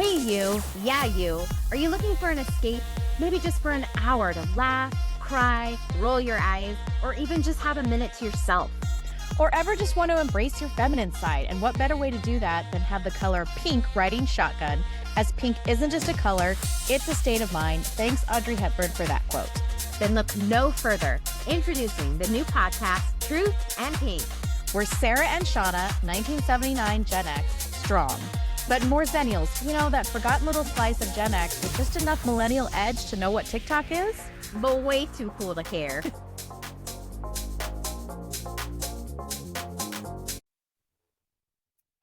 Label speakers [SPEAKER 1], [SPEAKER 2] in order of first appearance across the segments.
[SPEAKER 1] Hey you, yeah you, are you looking for an escape? Maybe just for an hour to laugh, cry, roll your eyes, or even just have a minute to yourself.
[SPEAKER 2] Or ever just want to embrace your feminine side, and what better way to do that than have the color pink riding shotgun, as pink isn't just a color, it's a state of mind. Thanks Audrey Hepburn for that quote.
[SPEAKER 1] Then look no further. Introducing the new podcast, Truth and Pink.
[SPEAKER 2] We're Sarah and Shauna, 1979 Gen X, strong. But more Zennials, that forgotten little slice of Gen X with just enough millennial edge to know what TikTok is?
[SPEAKER 1] But way too cool to care.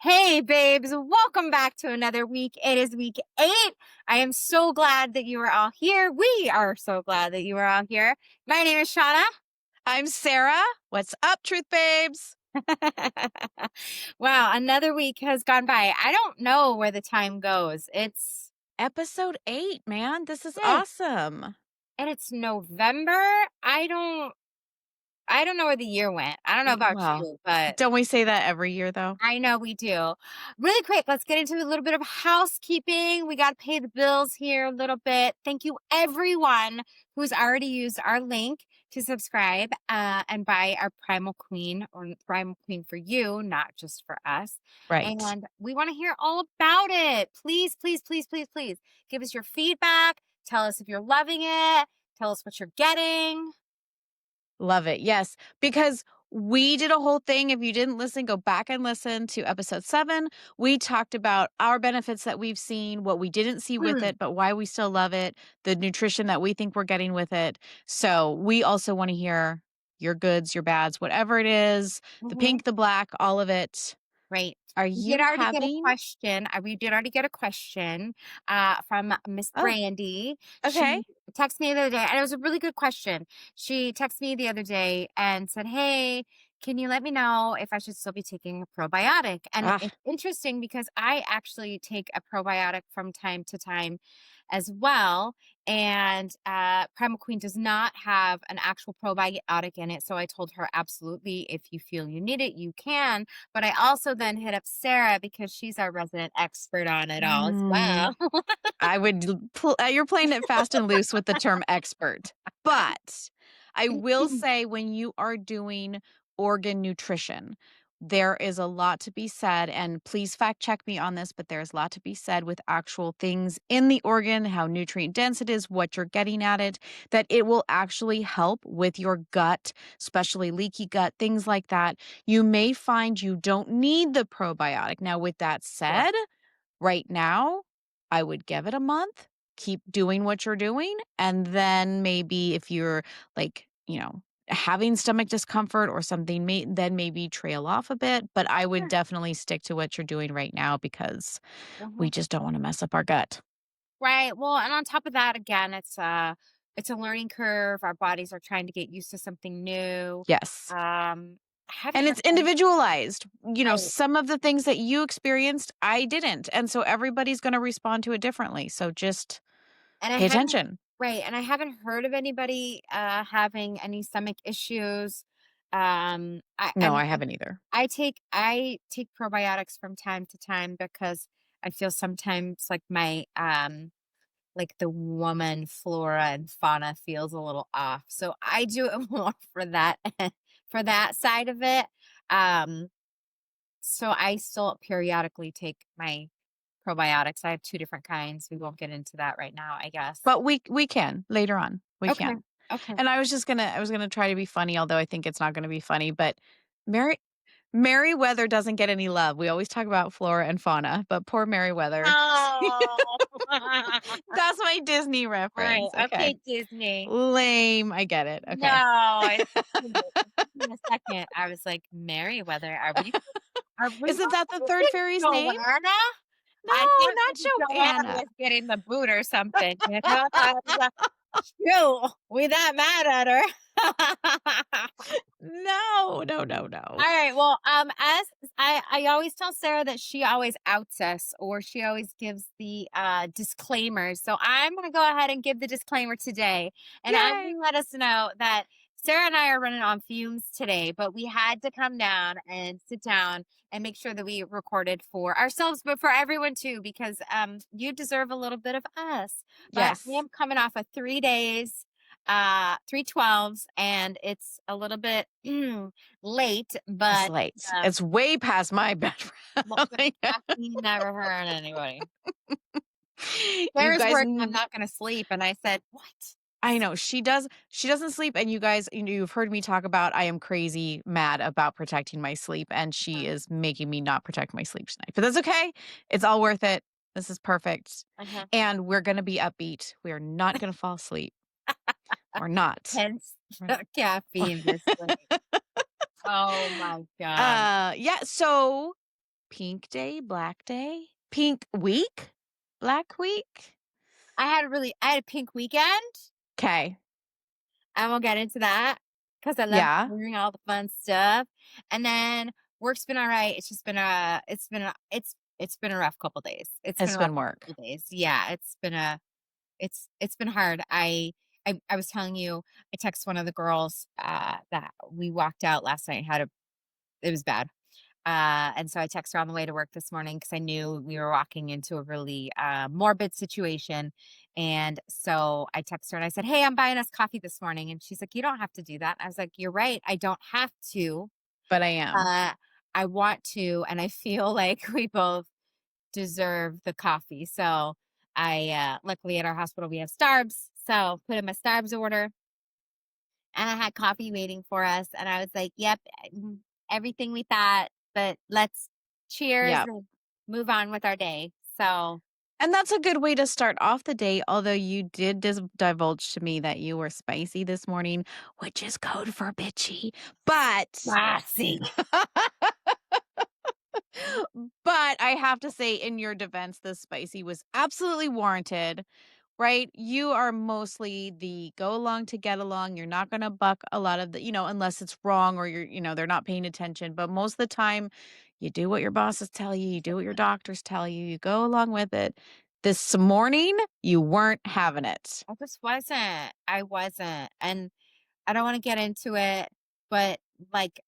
[SPEAKER 1] Hey babes, welcome back to another week. It is week 8. I am so glad that you are all here. We are so glad that you are all here. My name is Shauna.
[SPEAKER 2] I'm Sarah. What's up, Truth Babes?
[SPEAKER 1] Wow, another week has gone by. I don't know where the time goes. It's
[SPEAKER 2] episode 8, man. This is awesome.
[SPEAKER 1] And it's November. I don't know where the year went. I don't know about you, but
[SPEAKER 2] don't we say that every year though?
[SPEAKER 1] I know we do. Really quick, let's get into a little bit of housekeeping. We got to pay the bills here a little bit. Thank you everyone who's already used our link to subscribe and buy our Primal Queen, or Primal Queen for you, not just for us.
[SPEAKER 2] Right.
[SPEAKER 1] And we want to hear all about it. Please, please, please, please, please give us your feedback. Tell us if you're loving it. Tell us what you're getting.
[SPEAKER 2] Love it. Yes. Because we did a whole thing. If you didn't listen, go back and listen to episode 7. We talked about our benefits that we've seen, what we didn't see with it, but why we still love it, the nutrition that we think we're getting with it. So we also want to hear your goods, your bads, whatever it is, the pink, the black, all of it.
[SPEAKER 1] Right.
[SPEAKER 2] Are you having?
[SPEAKER 1] We did already get a question from Miss Brandy.
[SPEAKER 2] Okay.
[SPEAKER 1] She texted me the other day, and it was a really good question. She texted me the other day and said, hey, can you let me know if I should still be taking a probiotic? And it's interesting because I actually take a probiotic from time to time as well. And Primal Queen does not have an actual probiotic in it. So I told her, absolutely, if you feel you need it, you can. But I also then hit up Sarah because she's our resident expert on it all as well.
[SPEAKER 2] I would, you're playing it fast and loose with the term expert. But I will say, when you are doing organ nutrition, there is a lot to be said, and please fact check me on this, but there's a lot to be said with actual things in the organ, how nutrient dense it is, what you're getting at it, that it will actually help with your gut, especially leaky gut, things like that. You may find you don't need the probiotic. Now, with that said, right now, I would give it a month, keep doing what you're doing, and then maybe if you're having stomach discomfort or something, then maybe trail off a bit. But I would definitely stick to what you're doing right now, because we just don't want to mess up our gut.
[SPEAKER 1] Right. Well, and on top of that, again, it's a learning curve. Our bodies are trying to get used to something new.
[SPEAKER 2] Yes. And it's individualized. Some of the things that you experienced, I didn't. And so everybody's going to respond to it differently. So just pay attention.
[SPEAKER 1] Right. And I haven't heard of anybody having any stomach issues.
[SPEAKER 2] I haven't either.
[SPEAKER 1] I take probiotics from time to time because I feel sometimes like my like the woman flora and fauna feels a little off. So I do it more for that for that side of it. So I still periodically take my probiotics. I have 2 different kinds. We won't get into that right now, I guess.
[SPEAKER 2] But we can later on. We can.
[SPEAKER 1] Okay.
[SPEAKER 2] And I was gonna try to be funny, although I think it's not gonna be funny. But Merryweather doesn't get any love. We always talk about flora and fauna, but poor Merryweather.
[SPEAKER 1] Oh.
[SPEAKER 2] That's my Disney reference.
[SPEAKER 1] Right. Okay, Disney.
[SPEAKER 2] Lame. I get it. Okay.
[SPEAKER 1] No. In a second, I was like, Merryweather.
[SPEAKER 2] Isn't that the third fairy's name? No, not Joanna.
[SPEAKER 1] Was getting the boot or something. Shoot, we that mad at her.
[SPEAKER 2] No.
[SPEAKER 1] All right. Well, as I always tell Sarah that she always outs us, or she always gives the disclaimers. So I'm gonna go ahead and give the disclaimer today, and I'm gonna let us know that Sarah and I are running on fumes today, but we had to come down and sit down and make sure that we recorded for ourselves, but for everyone too, because you deserve a little bit of us. But I
[SPEAKER 2] Yes.
[SPEAKER 1] am coming off of 3 days, 3 12s, and it's a little bit late,
[SPEAKER 2] It's
[SPEAKER 1] but
[SPEAKER 2] late. It's way past my bedroom.
[SPEAKER 1] well, caffeine never hurt anybody.
[SPEAKER 2] You
[SPEAKER 1] There's
[SPEAKER 2] guys
[SPEAKER 1] work, I'm not gonna sleep. And I said, what?
[SPEAKER 2] I know she doesn't sleep, and you guys, you've heard me talk about I am crazy mad about protecting my sleep, and she is making me not protect my sleep tonight. But that's okay. It's all worth it. This is perfect.
[SPEAKER 1] Uh-huh.
[SPEAKER 2] And we're gonna be upbeat. We are not gonna fall asleep. We're not.
[SPEAKER 1] Hence
[SPEAKER 2] We're-
[SPEAKER 1] the caffeine this late. Oh my god.
[SPEAKER 2] yeah, so pink day, black day, pink week, black week.
[SPEAKER 1] I had a pink weekend,
[SPEAKER 2] Okay.
[SPEAKER 1] and we'll get into that because I love
[SPEAKER 2] Yeah.
[SPEAKER 1] hearing all the fun stuff. And then work's been all right. It's just been it's been a rough couple days. It's been
[SPEAKER 2] It's
[SPEAKER 1] a rough
[SPEAKER 2] been work.
[SPEAKER 1] couple days. Yeah, it's been hard. I was telling you, I text one of the girls that we walked out last night, it was bad. And so I texted her on the way to work this morning because I knew we were walking into a really morbid situation. And so I texted her and I said, "Hey, I'm buying us coffee this morning." And she's like, "You don't have to do that." I was like, "You're right. I don't have to.
[SPEAKER 2] But I am.
[SPEAKER 1] Uh, I want to. And I feel like we both deserve the coffee." So luckily at our hospital, we have Starbs. So put in my Starbs order, and I had coffee waiting for us. And I was like, "Yep, everything we thought, but let's cheers
[SPEAKER 2] Yep.
[SPEAKER 1] and move on with our day." So
[SPEAKER 2] And that's a good way to start off the day, although you did divulge to me that you were spicy this morning, which is code for bitchy. But
[SPEAKER 1] classy.
[SPEAKER 2] but I have to say in your defense, the spicy was absolutely warranted, right? You are mostly the go along to get along. You're not going to buck a lot of the, unless it's wrong or they're not paying attention. But most of the time, you do what your bosses tell you, you do what your doctors tell you, you go along with it. This morning, you weren't having it.
[SPEAKER 1] I just wasn't. I wasn't. And I don't want to get into it, but like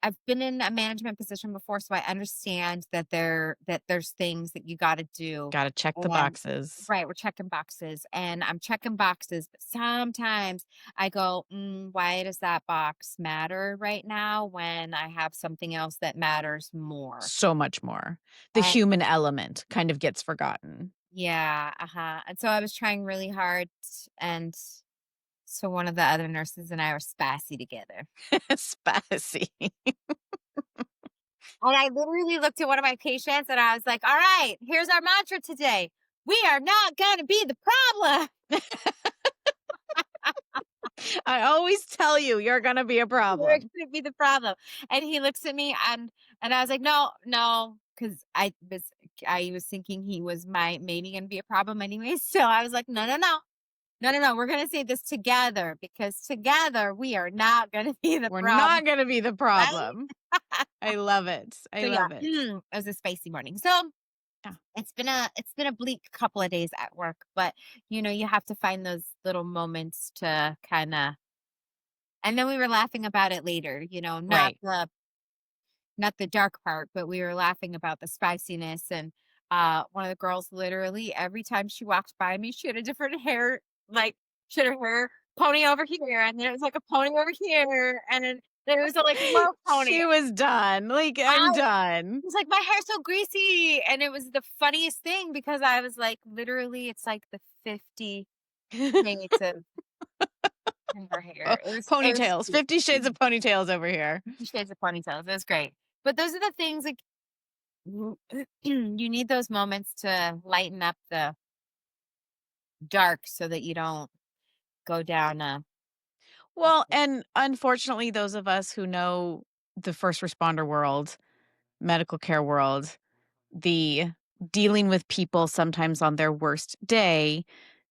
[SPEAKER 1] I've been in a management position before, so I understand that there's things that you gotta do.
[SPEAKER 2] Got to check the
[SPEAKER 1] And
[SPEAKER 2] boxes.
[SPEAKER 1] right, we're checking boxes, and I'm checking boxes, but sometimes I go, why does that box matter right now when I have something else that matters more?
[SPEAKER 2] So much more. The
[SPEAKER 1] And
[SPEAKER 2] human element kind of gets forgotten.
[SPEAKER 1] yeah, and so I was trying really hard, and so one of the other nurses and I were spassy together.
[SPEAKER 2] Spicy.
[SPEAKER 1] And I literally looked at one of my patients and I was like, "All right, here's our mantra today. We are not gonna be the problem."
[SPEAKER 2] I always tell you, you're going to be a
[SPEAKER 1] We're
[SPEAKER 2] problem.
[SPEAKER 1] gonna be the problem. And he looks at me and I was like, "No, no," because I was thinking he was maybe gonna be a problem anyways. So I was like, "No, no, no. No, no, no. We're gonna say this together because together we are not gonna be the
[SPEAKER 2] We're
[SPEAKER 1] problem."
[SPEAKER 2] not going to be the
[SPEAKER 1] Right?
[SPEAKER 2] problem. I love it. I
[SPEAKER 1] So yeah,
[SPEAKER 2] love it.
[SPEAKER 1] it was a spicy morning. So
[SPEAKER 2] Yeah.
[SPEAKER 1] it's been a bleak couple of days at work, but you have to find those little moments to kind of. And then we were laughing about it later,
[SPEAKER 2] Right.
[SPEAKER 1] not the dark part, but we were laughing about the spiciness. And one of the girls, literally every time she walked by me, she had a different hair, like she had her hair pony over here, and then it was like a pony over here, and then it was a like low pony.
[SPEAKER 2] She was done. Like, I'm
[SPEAKER 1] I
[SPEAKER 2] done.
[SPEAKER 1] was like, "My hair's so greasy," and it was the funniest thing because I was like, literally, it's like the 50 shades of in her
[SPEAKER 2] Oh,
[SPEAKER 1] hair. It was
[SPEAKER 2] ponytails.
[SPEAKER 1] cute.
[SPEAKER 2] 50 shades of ponytails over here.
[SPEAKER 1] 50 shades of ponytails. It was great. But those are the things like you need those moments to lighten up the dark so that you don't go down a
[SPEAKER 2] Well, and unfortunately, those of us who know the first responder world, medical care world, the dealing with people sometimes on their worst day,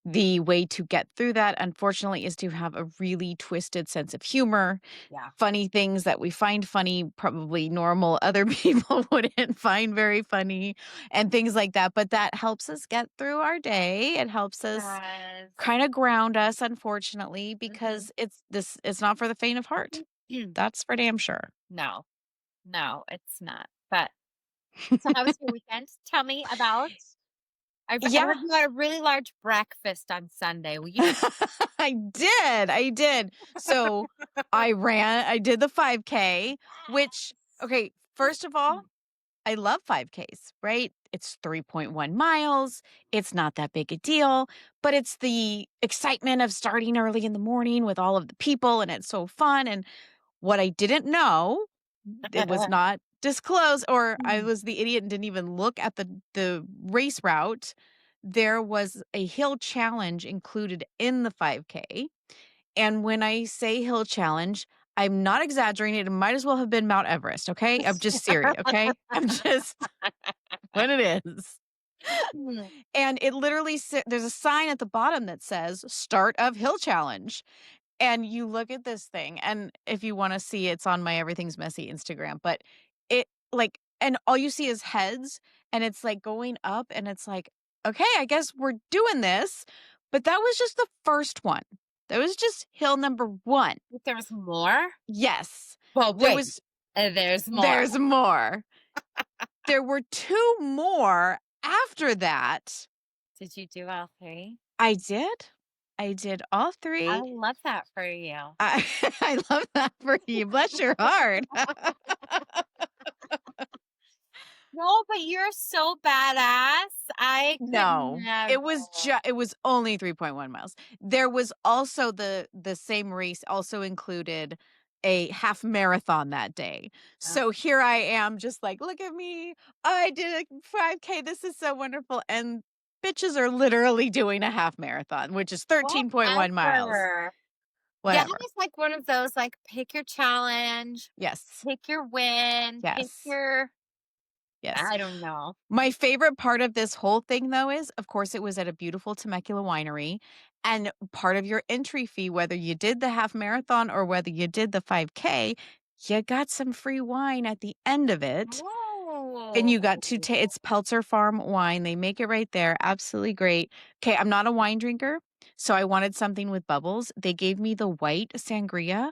[SPEAKER 2] the way to get through that, unfortunately, is to have a really twisted sense of humor,
[SPEAKER 1] yeah.
[SPEAKER 2] funny things that we find funny, probably normal other people wouldn't find very funny, and things like that. But that helps us get through our day. It helps us
[SPEAKER 1] Yes.
[SPEAKER 2] kind of ground us, unfortunately,
[SPEAKER 1] Mhm.
[SPEAKER 2] because it's not for the faint of heart. That's for damn sure.
[SPEAKER 1] No. No, it's not. But so how was your weekend? Tell me about I
[SPEAKER 2] Yeah.
[SPEAKER 1] heard you had a really large breakfast on Sunday. Will you
[SPEAKER 2] I did. So, I did the 5K, which okay, first of all, I love 5Ks, right? It's 3.1 miles. It's not that big a deal, but it's the excitement of starting early in the morning with all of the people, and it's so fun. And what I didn't know, it was not disclosed, or I was the idiot and didn't even look at the race route. There was a hill challenge included in the 5K. And when I say hill challenge, I'm not exaggerating. It might as well have been Mount Everest, okay? I'm just serious, okay? I'm just what it is.
[SPEAKER 1] Mm.
[SPEAKER 2] And it literally there's a sign at the bottom that says start of hill challenge. And you look at this thing, and if you wanna see, it's on my Everything's Messy Instagram, but it like and all you see is heads, and it's, like, going up, and it's like, "Okay, I guess we're doing this," but that was just the first one. That was just hill number 1.
[SPEAKER 1] There was more?
[SPEAKER 2] Yes.
[SPEAKER 1] Well,
[SPEAKER 2] There
[SPEAKER 1] wait,
[SPEAKER 2] was
[SPEAKER 1] there's more.
[SPEAKER 2] there's more. There were 2 more after that.
[SPEAKER 1] Did you do all 3?
[SPEAKER 2] I did. I did all
[SPEAKER 1] I
[SPEAKER 2] 3.
[SPEAKER 1] love that for you.
[SPEAKER 2] I I love that for you. Bless your heart.
[SPEAKER 1] No, but you're so badass. I could
[SPEAKER 2] No,
[SPEAKER 1] never.
[SPEAKER 2] it was only 3.1 miles. There was also the same race also included a half marathon that day.
[SPEAKER 1] Uh,
[SPEAKER 2] So here I am just like, "Look at me. I did a 5K. This is so wonderful." And bitches are literally doing a half marathon, which is 13.1 miles.
[SPEAKER 1] Whatever. Yeah,
[SPEAKER 2] Whatever.
[SPEAKER 1] it's like one of those, like, pick your challenge,
[SPEAKER 2] Yes.
[SPEAKER 1] pick your win, pick
[SPEAKER 2] Yes.
[SPEAKER 1] your
[SPEAKER 2] Yes.
[SPEAKER 1] I don't know.
[SPEAKER 2] My favorite part of this whole thing, though, is, of course, it was at a beautiful Temecula winery, and part of your entry fee, whether you did the half marathon or whether you did the 5K, you got some free wine at the end of it, and
[SPEAKER 1] Oh.
[SPEAKER 2] you got to it's Peltzer Farm wine, they make it right there, absolutely great. Okay, I'm not a wine drinker, so I wanted something with bubbles. They gave me the white sangria.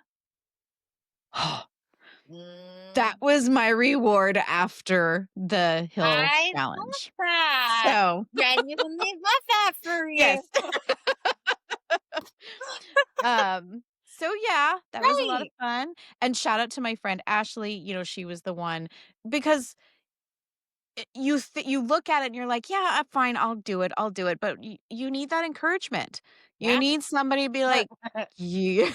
[SPEAKER 2] That
[SPEAKER 1] Mm,
[SPEAKER 2] was my reward after the hill
[SPEAKER 1] I love
[SPEAKER 2] challenge.
[SPEAKER 1] that.
[SPEAKER 2] So,
[SPEAKER 1] Genuinely love that for you.
[SPEAKER 2] yes. So yeah, that was a lot of
[SPEAKER 1] Right.
[SPEAKER 2] fun, and shout out to my friend Ashley, she was the one because you look at it and you're like, "Yeah, fine, I'll do it," but you need that encouragement. You
[SPEAKER 1] Yeah.
[SPEAKER 2] need somebody to be like, "You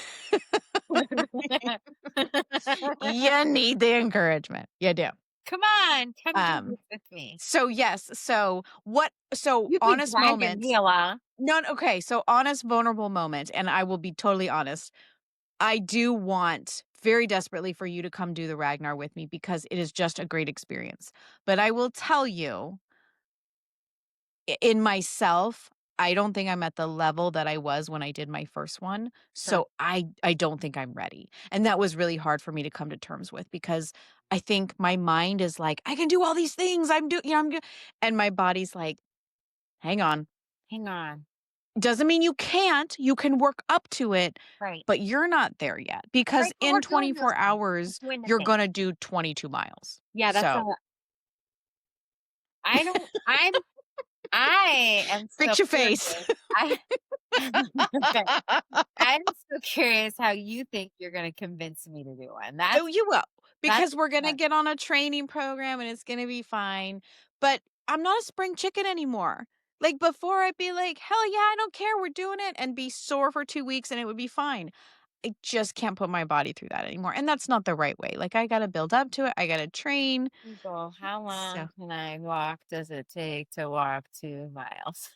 [SPEAKER 2] you need the encouragement." You do.
[SPEAKER 1] Come on, come do
[SPEAKER 2] Um,
[SPEAKER 1] this with me.
[SPEAKER 2] so yes, so
[SPEAKER 1] You be
[SPEAKER 2] honest
[SPEAKER 1] dragging
[SPEAKER 2] moment.
[SPEAKER 1] me along.
[SPEAKER 2] No, okay, so honest, vulnerable moment, and I will be totally honest. I do want very desperately for you to come do the Ragnar with me because it is just a great experience. But I will tell you, in myself, I don't think I'm at the level that I was when I did my first one.
[SPEAKER 1] Sure.
[SPEAKER 2] So I don't think I'm ready. And that was really hard for me to come to terms with because I think my mind is like, I can do all these things. I'm good. And my body's like, hang on.
[SPEAKER 1] Hang on.
[SPEAKER 2] Doesn't mean you can't, you can work up to it,
[SPEAKER 1] Right.
[SPEAKER 2] but you're not there yet because
[SPEAKER 1] Right, but we're
[SPEAKER 2] in
[SPEAKER 1] doing those
[SPEAKER 2] 24
[SPEAKER 1] things. We're
[SPEAKER 2] hours,
[SPEAKER 1] doing the
[SPEAKER 2] you're
[SPEAKER 1] thing.
[SPEAKER 2] gonna do 22 miles.
[SPEAKER 1] Yeah, that's a
[SPEAKER 2] So,
[SPEAKER 1] I don't I am so
[SPEAKER 2] fix your face.
[SPEAKER 1] curious. I okay. I'm so curious how you think you're gonna convince me to do one.
[SPEAKER 2] Oh, you will,
[SPEAKER 1] That's
[SPEAKER 2] because we're gonna
[SPEAKER 1] that
[SPEAKER 2] get on a training program and it's gonna be fine, but I'm not a spring chicken anymore. Like, before, I'd be like, "Hell yeah, I don't care, we're doing it," and be sore for 2 weeks and it would be fine. I just can't put my body through that anymore, and that's not the right way. Like, I gotta build up to it, I gotta train,
[SPEAKER 1] Google, how
[SPEAKER 2] so
[SPEAKER 1] long can I walk does it take to walk 2 miles?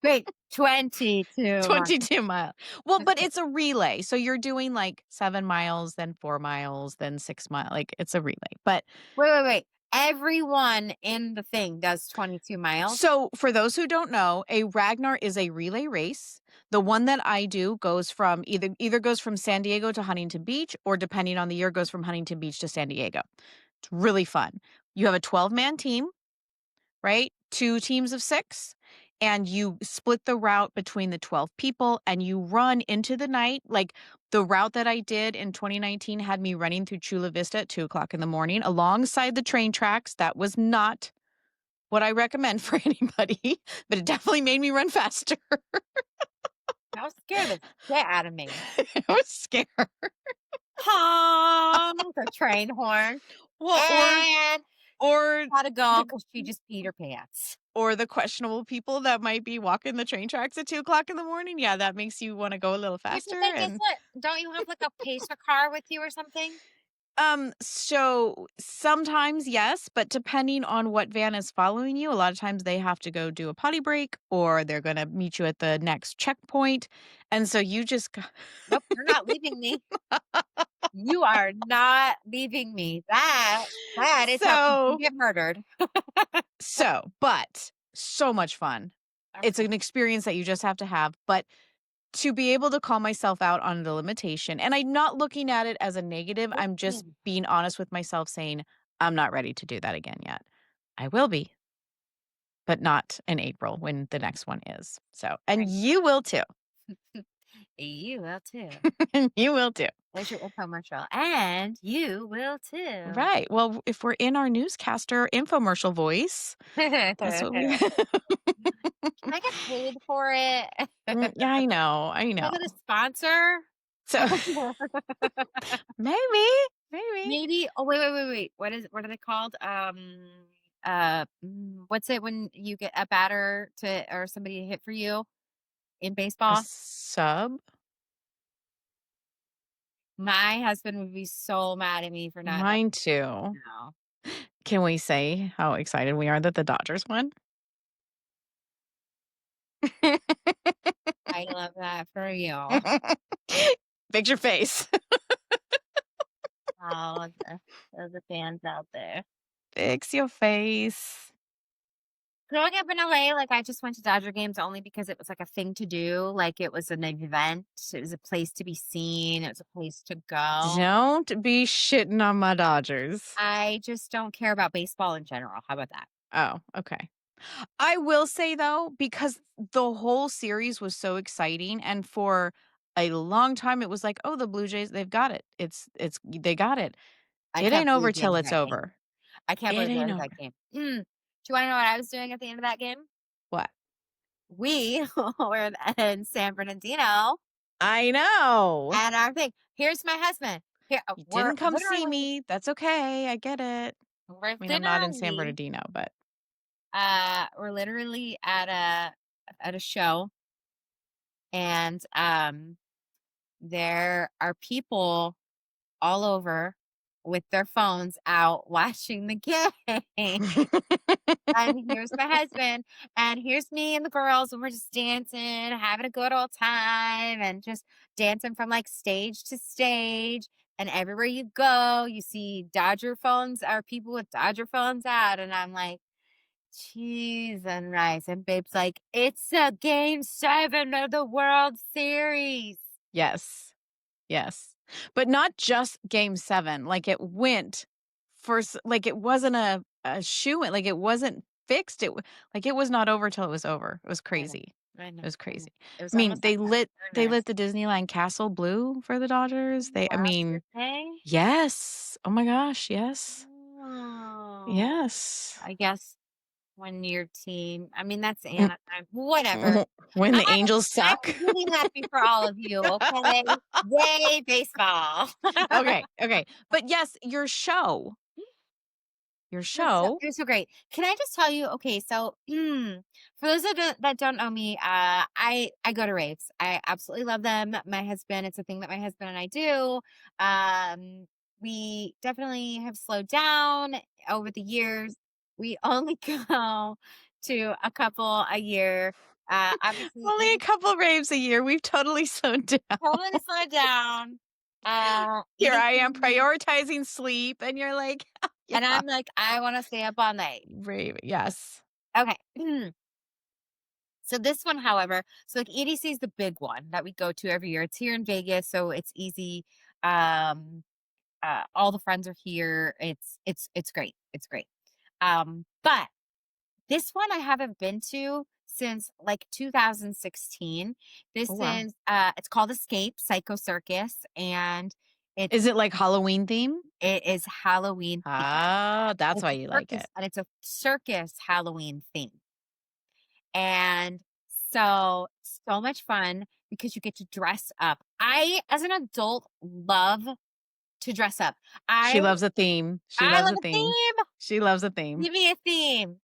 [SPEAKER 1] Wait, 22 miles.
[SPEAKER 2] 22 mile. Well, but it's a relay. So you're doing like 7 miles, then 4 miles, then 6 mile like, it's a relay. But
[SPEAKER 1] Wait. Everyone in the thing does 22 miles?
[SPEAKER 2] so for those who don't know, a Ragnar is a relay race. The one that I do goes from either goes from San Diego to Huntington Beach, or depending on the year, goes from Huntington Beach to San Diego. It's really fun. You have a 12-man team, right? 2 teams of 6. and you split the route between the 12 people and you run into the night. Like the route that I did in 2019 had me running through Chula Vista at 2 o'clock in the morning alongside the train tracks. That was not what I recommend for anybody, but it definitely made me run faster.
[SPEAKER 1] That was scared the shit out of me.
[SPEAKER 2] I was scared.
[SPEAKER 1] Honk the train horn.
[SPEAKER 2] Well,
[SPEAKER 1] And
[SPEAKER 2] or
[SPEAKER 1] gotta go
[SPEAKER 2] the
[SPEAKER 1] because she just peed her pants.
[SPEAKER 2] or the questionable people that might be walking the train tracks at 2 o'clock in the morning. Yeah, that makes you want to go a little
[SPEAKER 1] Yeah, 'cause
[SPEAKER 2] faster.
[SPEAKER 1] I guess
[SPEAKER 2] And
[SPEAKER 1] what? Don't you have, like, a pacer car with you or something?
[SPEAKER 2] so sometimes yes, but depending on what van is following you, a lot of times they have to go do a potty break or they're gonna meet you at the next checkpoint. And so you just
[SPEAKER 1] Nope, you're not leaving me. You are not leaving me. That is how people
[SPEAKER 2] so
[SPEAKER 1] get murdered.
[SPEAKER 2] but so much fun. It's
[SPEAKER 1] Okay.
[SPEAKER 2] an experience that you just have to have, but to be able to call myself out on the limitation, and I'm not looking at it as a negative, I'm just
[SPEAKER 1] Mm.
[SPEAKER 2] being honest with myself saying, "I'm not ready to do that again yet." I will be, but not in April when the next one is. So and
[SPEAKER 1] Right.
[SPEAKER 2] you will too.
[SPEAKER 1] You will too.
[SPEAKER 2] You will too.
[SPEAKER 1] There's your infomercial. And you will too.
[SPEAKER 2] Right. Well, if we're in our newscaster infomercial voice, that's what we
[SPEAKER 1] Can I get paid for it?
[SPEAKER 2] Yeah, I know, I
[SPEAKER 1] Can I
[SPEAKER 2] know.
[SPEAKER 1] get a sponsor?
[SPEAKER 2] So maybe, maybe.
[SPEAKER 1] Maybe. Oh, wait. What are they called? What's it when you get a batter to or somebody to hit for you in
[SPEAKER 2] A
[SPEAKER 1] baseball?
[SPEAKER 2] sub?
[SPEAKER 1] My husband would be so mad at me for not knowing.
[SPEAKER 2] Mine too.
[SPEAKER 1] No.
[SPEAKER 2] Can we say how excited we are that the Dodgers won?
[SPEAKER 1] I love that for you.
[SPEAKER 2] Fix your face.
[SPEAKER 1] All the fans out there.
[SPEAKER 2] Fix your face.
[SPEAKER 1] Growing up in LA, like I just went to Dodger games only because it was like a thing to do. Like it was an event. It was a place to be seen. It was a place to go.
[SPEAKER 2] Don't be shitting on my Dodgers.
[SPEAKER 1] I just don't care about baseball in general. How about that?
[SPEAKER 2] Oh, okay. I will say though, because the whole series was so exciting and for a long time it was like, "Oh, the Blue Jays, they've got it. It's they got it."
[SPEAKER 1] I
[SPEAKER 2] It
[SPEAKER 1] can't
[SPEAKER 2] ain't over
[SPEAKER 1] believe the
[SPEAKER 2] till
[SPEAKER 1] end of
[SPEAKER 2] it's
[SPEAKER 1] that game.
[SPEAKER 2] over.
[SPEAKER 1] I can't
[SPEAKER 2] It
[SPEAKER 1] believe the
[SPEAKER 2] ain't
[SPEAKER 1] end of
[SPEAKER 2] over.
[SPEAKER 1] that game. Do you want to know what I was doing at the end of that game?
[SPEAKER 2] What?
[SPEAKER 1] We were in San Bernardino
[SPEAKER 2] I know.
[SPEAKER 1] and our thing. Here's my husband. Here,
[SPEAKER 2] You
[SPEAKER 1] we're
[SPEAKER 2] didn't come see
[SPEAKER 1] literally,
[SPEAKER 2] me. That's okay. I get it.
[SPEAKER 1] we're
[SPEAKER 2] I mean, I'm not in San
[SPEAKER 1] literally,
[SPEAKER 2] Bernardino, but
[SPEAKER 1] we're literally at a show, and there are people all over with their phones out watching the game. And here's my husband, and here's me and the girls, and we're just dancing, having a good old time, and just dancing from like stage to stage. And everywhere you go, you see Dodger phones or people with Dodger phones out. And I'm like, cheese and rice. And babe's like, it's a game 7 of the World Series.
[SPEAKER 2] yes. Yes. But not just game 7. Like it went like it wasn't a shoe in, like it wasn't fixed. Like it was not over till it was over. It was
[SPEAKER 1] I know.
[SPEAKER 2] crazy.
[SPEAKER 1] I
[SPEAKER 2] It
[SPEAKER 1] know.
[SPEAKER 2] was
[SPEAKER 1] I know.
[SPEAKER 2] crazy.
[SPEAKER 1] It was
[SPEAKER 2] I mean,
[SPEAKER 1] almost like
[SPEAKER 2] they
[SPEAKER 1] earnest.
[SPEAKER 2] lit the Disneyland Castle blue for the Dodgers. I
[SPEAKER 1] Wow, did
[SPEAKER 2] mean,
[SPEAKER 1] they?
[SPEAKER 2] yes. Oh my gosh, yes.
[SPEAKER 1] Oh,
[SPEAKER 2] Yes.
[SPEAKER 1] I guess when your team, I mean, that's Anaheim, whatever.
[SPEAKER 2] When the
[SPEAKER 1] I'm
[SPEAKER 2] Angels
[SPEAKER 1] I'm
[SPEAKER 2] suck.
[SPEAKER 1] really happy for all of you, okay? Yay, baseball.
[SPEAKER 2] Okay, okay. But yes, your show.
[SPEAKER 1] It was so great. Can I just tell you, okay, so for those that don't know me, I go to raves. I absolutely love them. My husband, it's a thing that my husband and I do. Um, we definitely have slowed down over the years. We only go to a couple a year. Obviously,
[SPEAKER 2] Only a couple raves a year. We've totally slowed down.
[SPEAKER 1] totally slowed down.
[SPEAKER 2] Here I am
[SPEAKER 1] EDC,
[SPEAKER 2] prioritizing sleep, and you're like, yeah,
[SPEAKER 1] and I'm like, I want to stay up all night.
[SPEAKER 2] rave. Yes.
[SPEAKER 1] Okay. So this one, however, so like EDC is the big one that we go to every year. It's here in Vegas, so it's easy. Um, all the friends are here. It's great. It's great. But this one I haven't been to since like 2016.
[SPEAKER 2] Oh,
[SPEAKER 1] This
[SPEAKER 2] wow.
[SPEAKER 1] is it's called Escape Psycho Circus, and it's
[SPEAKER 2] Is it like Halloween theme?
[SPEAKER 1] it is Halloween themed.
[SPEAKER 2] Ah,
[SPEAKER 1] And
[SPEAKER 2] that's
[SPEAKER 1] it's
[SPEAKER 2] why
[SPEAKER 1] a
[SPEAKER 2] you like
[SPEAKER 1] circus,
[SPEAKER 2] it.
[SPEAKER 1] and it's a circus Halloween theme. And so much fun because you get to dress up. I, as an adult, love to dress up. I
[SPEAKER 2] She loves a theme. She
[SPEAKER 1] I
[SPEAKER 2] loves
[SPEAKER 1] love
[SPEAKER 2] a
[SPEAKER 1] a
[SPEAKER 2] theme.
[SPEAKER 1] theme.
[SPEAKER 2] She loves a theme.
[SPEAKER 1] Give me a theme.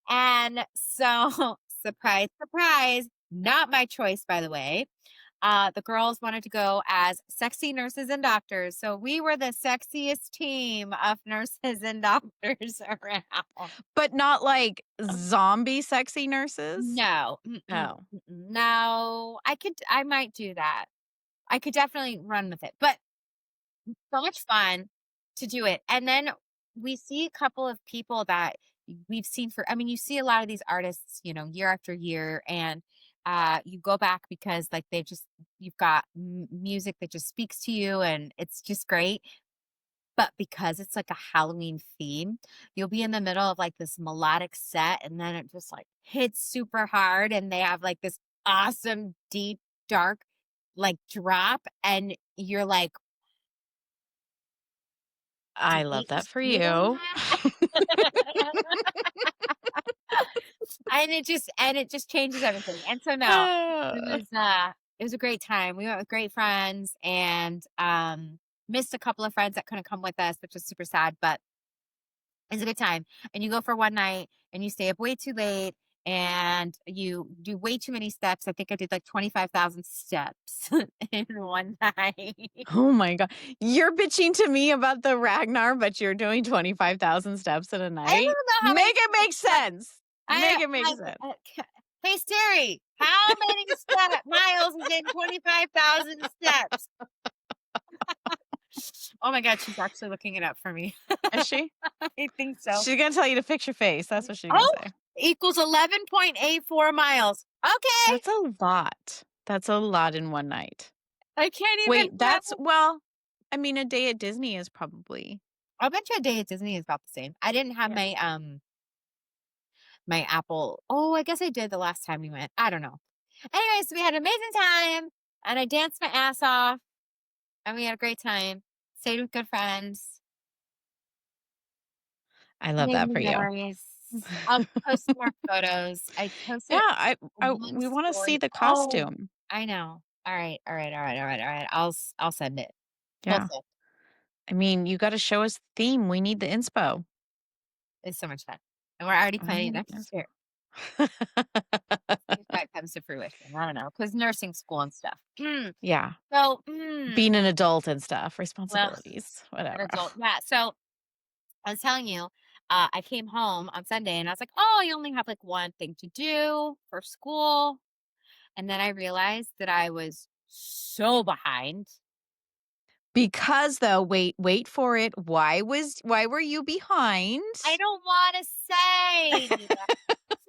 [SPEAKER 1] And so, surprise, surprise, not my choice, by the way. The girls wanted to go as sexy nurses and doctors. So we were the sexiest team of nurses and doctors around.
[SPEAKER 2] But not like zombie sexy nurses?
[SPEAKER 1] No,
[SPEAKER 2] Oh.
[SPEAKER 1] no, I might do that. I could definitely run with it, but so much fun to do it. And then we see a couple of people that we've seen for, I mean, you see a lot of these artists, year after year, and you go back because like you've got music that just speaks to you and it's just great. But because it's like a Halloween theme, you'll be in the middle of like this melodic set and then it just like hits super hard and they have like this awesome, deep, dark like drop. And you're like,
[SPEAKER 2] I
[SPEAKER 1] did
[SPEAKER 2] love
[SPEAKER 1] they
[SPEAKER 2] that
[SPEAKER 1] just
[SPEAKER 2] for
[SPEAKER 1] do
[SPEAKER 2] you.
[SPEAKER 1] that? And it just changes everything. And so no, it was a great time. We went with great friends and missed a couple of friends that couldn't come with us, which was super sad, but it's a good time. And you go for one night and you stay up way too late and you do way too many steps. I think I did like 25,000 steps in one night.
[SPEAKER 2] Oh my god. You're bitching to me about the Ragnar, but you're doing 25,000 steps in a
[SPEAKER 1] I don't
[SPEAKER 2] night?
[SPEAKER 1] know how many
[SPEAKER 2] Make it make
[SPEAKER 1] steps.
[SPEAKER 2] sense. Make
[SPEAKER 1] I,
[SPEAKER 2] it make
[SPEAKER 1] I,
[SPEAKER 2] sense.
[SPEAKER 1] hey Siri, how many miles is in 25,000 steps? Oh my God, she's actually looking it up for me.
[SPEAKER 2] Is she?
[SPEAKER 1] I think so.
[SPEAKER 2] She's gonna tell you to fix your face. That's what she's gonna
[SPEAKER 1] Oh,
[SPEAKER 2] say.
[SPEAKER 1] equals 11.84 miles. Okay.
[SPEAKER 2] That's a lot. That's a lot in one night.
[SPEAKER 1] I can't even
[SPEAKER 2] Wait, that's well, I mean, a day at Disney is probably
[SPEAKER 1] I bet you a day at Disney is about the same. I didn't have
[SPEAKER 2] yeah.
[SPEAKER 1] my Apple. Oh, I guess I did the last time we went. I don't know. Anyways, we had an amazing time and I danced my ass off and we had a great time. Stayed with good friends.
[SPEAKER 2] I love
[SPEAKER 1] Made
[SPEAKER 2] that
[SPEAKER 1] new
[SPEAKER 2] for you.
[SPEAKER 1] memories. I'll post some more photos. I
[SPEAKER 2] Yeah,
[SPEAKER 1] posted
[SPEAKER 2] I
[SPEAKER 1] one
[SPEAKER 2] we wanna see
[SPEAKER 1] story.
[SPEAKER 2] the
[SPEAKER 1] Oh,
[SPEAKER 2] costume.
[SPEAKER 1] I know. All right, all right, all right, all right, all right. I'll send it. We'll
[SPEAKER 2] Yeah.
[SPEAKER 1] see.
[SPEAKER 2] I mean, you gotta show us the theme. We need the inspo.
[SPEAKER 1] It's so much fun. And we're already
[SPEAKER 2] I
[SPEAKER 1] planning
[SPEAKER 2] need
[SPEAKER 1] next
[SPEAKER 2] this.
[SPEAKER 1] year. See if that comes to fruition. I don't know. Because nursing school and stuff.
[SPEAKER 2] Yeah,
[SPEAKER 1] So,
[SPEAKER 2] being an adult and stuff,
[SPEAKER 1] well,
[SPEAKER 2] responsibilities,
[SPEAKER 1] an
[SPEAKER 2] whatever.
[SPEAKER 1] adult. Yeah. So I was telling you, I came home on Sunday and I was like, oh, I only have like one thing to do for school. And then I realized that I was so behind.
[SPEAKER 2] Because though, wait for it. Why were you behind?
[SPEAKER 1] I don't want to say.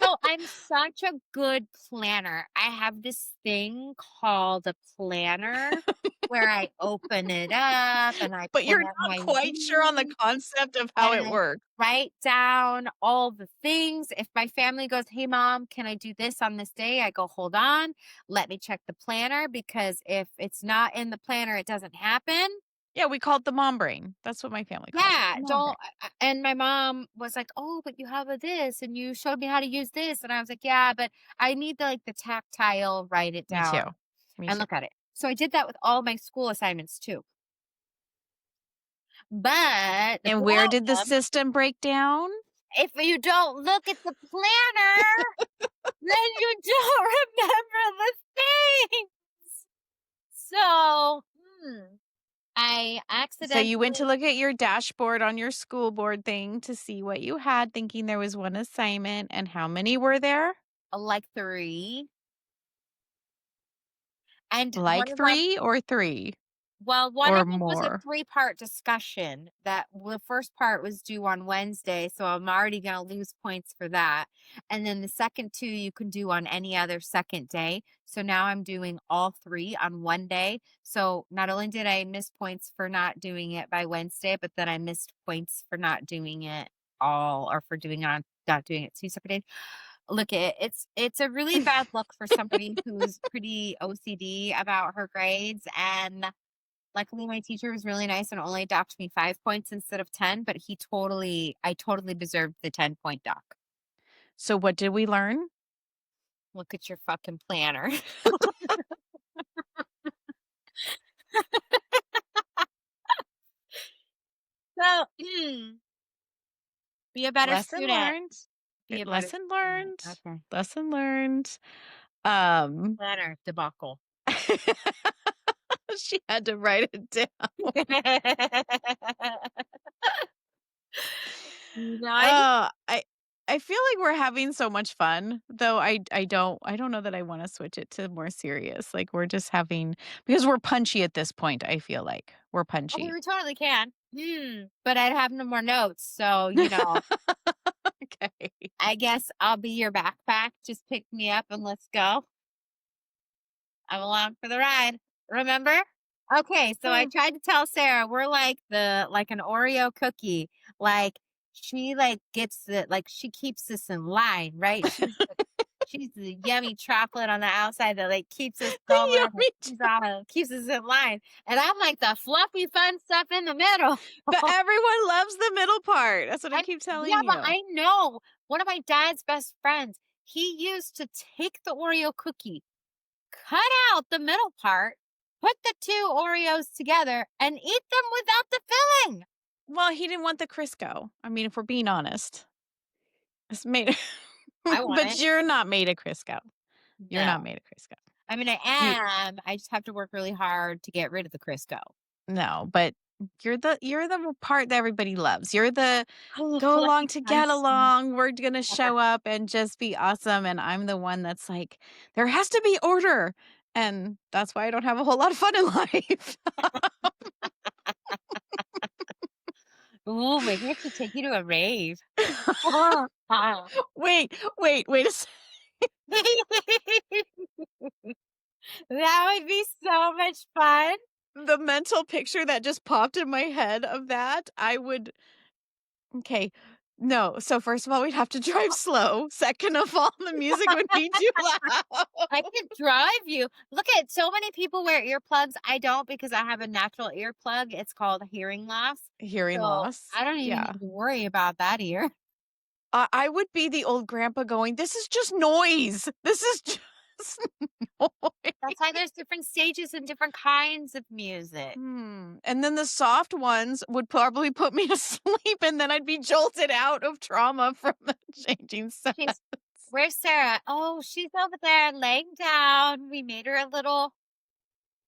[SPEAKER 1] So I'm such a good planner. I have this thing called a planner where I open it up and I
[SPEAKER 2] But you're
[SPEAKER 1] pull out
[SPEAKER 2] not
[SPEAKER 1] my
[SPEAKER 2] quite sure on the
[SPEAKER 1] week
[SPEAKER 2] concept of how
[SPEAKER 1] and
[SPEAKER 2] it
[SPEAKER 1] I
[SPEAKER 2] works.
[SPEAKER 1] write down all the things. If my family goes, hey, mom, can I do this on this day? I go, hold on. Let me check the planner because if it's not in the planner, it doesn't happen.
[SPEAKER 2] Yeah, we call it the mom brain. That's what my family calls it,
[SPEAKER 1] Yeah,
[SPEAKER 2] the mom brain.
[SPEAKER 1] don't and my mom was like, "Oh, but you have a this and you showed me how to use this." And I was like, "Yeah, but I need the tactile write it
[SPEAKER 2] Me too.
[SPEAKER 1] down
[SPEAKER 2] Me
[SPEAKER 1] and
[SPEAKER 2] too.
[SPEAKER 1] look at it." So I did that with all my school assignments too. But the
[SPEAKER 2] And where did the
[SPEAKER 1] problem,
[SPEAKER 2] system break down?
[SPEAKER 1] if you don't look at the planner, then you don't remember the things. So, I
[SPEAKER 2] So you went to
[SPEAKER 1] accidentally
[SPEAKER 2] look at your dashboard on your school board thing to see what you had, thinking there was one assignment, and how many were there?
[SPEAKER 1] like 3 and one
[SPEAKER 2] Like
[SPEAKER 1] of them.
[SPEAKER 2] 3 or 3
[SPEAKER 1] Well, one
[SPEAKER 2] or
[SPEAKER 1] of them was a
[SPEAKER 2] more?
[SPEAKER 1] three-part discussion that the first part was due on Wednesday, so I'm already gonna lose points for that. And then the second 2 you can do on any other second day. So now I'm doing all 3 on one day. So not only did I miss points for not doing it by Wednesday, but then I missed points for not doing it all or for doing it on not doing it 2 separate days. Look, it's a really bad look for somebody who's pretty OCD about her grades, and luckily my teacher was really nice and only docked me 5 points instead of 10, but I totally deserved the 10-point dock.
[SPEAKER 2] So what did we learn?
[SPEAKER 1] Look at your fucking planner. So, be a better
[SPEAKER 2] Lesson
[SPEAKER 1] student.
[SPEAKER 2] learned.
[SPEAKER 1] Be a better
[SPEAKER 2] Lesson
[SPEAKER 1] student.
[SPEAKER 2] learned.
[SPEAKER 1] Okay.
[SPEAKER 2] Lesson learned. Um,
[SPEAKER 1] Planner debacle.
[SPEAKER 2] she had to write it down.
[SPEAKER 1] No, I just
[SPEAKER 2] I feel like we're having so much fun, though I don't know that I wanna switch it to more serious, like, we're just having because we're punchy at this point, I feel like. We're
[SPEAKER 1] okay,
[SPEAKER 2] punchy.
[SPEAKER 1] we totally can. But I'd have no more notes, so, you know,
[SPEAKER 2] Okay.
[SPEAKER 1] I guess I'll be your backpack. Just pick me up and let's go. I'm along for the ride. Remember? Okay, so I
[SPEAKER 2] Oh.
[SPEAKER 1] tried to tell Sarah we're like an Oreo cookie. Like she like gets the like she keeps this in line, right? She's the yummy chocolate on the outside that like keeps us
[SPEAKER 2] The
[SPEAKER 1] going and
[SPEAKER 2] yummy ch
[SPEAKER 1] keeps us in line. And I'm like the fluffy fun stuff in the middle.
[SPEAKER 2] but everyone loves the middle part, that's what I
[SPEAKER 1] I
[SPEAKER 2] keep
[SPEAKER 1] Yeah,
[SPEAKER 2] telling
[SPEAKER 1] but
[SPEAKER 2] you.
[SPEAKER 1] I know one of my dad's best friends, he used to take the Oreo cookie, cut out the middle part, put the 2 Oreos together, and eat them without the filling.
[SPEAKER 2] Well, he didn't want the Crisco. I mean, if we're being honest. It's made
[SPEAKER 1] I want
[SPEAKER 2] but
[SPEAKER 1] it.
[SPEAKER 2] you're not made of Crisco. You're
[SPEAKER 1] No.
[SPEAKER 2] not made of Crisco.
[SPEAKER 1] I mean, I
[SPEAKER 2] You
[SPEAKER 1] am. I just have to work really hard to get rid of the Crisco.
[SPEAKER 2] no, but you're the part that everybody loves. You're the
[SPEAKER 1] Oh,
[SPEAKER 2] go along
[SPEAKER 1] fluffy
[SPEAKER 2] to
[SPEAKER 1] fun
[SPEAKER 2] get
[SPEAKER 1] stuff.
[SPEAKER 2] along. We're gonna show up and just be awesome. And I'm the one that's like, there has to be order. And that's why I don't have a whole lot of fun in life.
[SPEAKER 1] Ooh, maybe I should take you to a rave.
[SPEAKER 2] Wait a sec.
[SPEAKER 1] That would be so much fun.
[SPEAKER 2] The mental picture that just popped in my head of that, I would okay. No. So first of all, we'd have to drive slow. Second of all, the music would be too loud.
[SPEAKER 1] I can drive you. Look at so many people wear earplugs. I don't because I have a natural earplug. It's called hearing loss.
[SPEAKER 2] Hearing
[SPEAKER 1] So
[SPEAKER 2] loss.
[SPEAKER 1] I don't even
[SPEAKER 2] Yeah.
[SPEAKER 1] need to worry about that ear.
[SPEAKER 2] I would be the old grandpa going, "This is just noise. This is just noise."
[SPEAKER 1] That's why there's different stages and different kinds of music.
[SPEAKER 2] And then the soft ones would probably put me to sleep, and then I'd be jolted out of trauma from the changing sets.
[SPEAKER 1] She's Where's Sarah? Oh, she's over there laying down. We made her a little.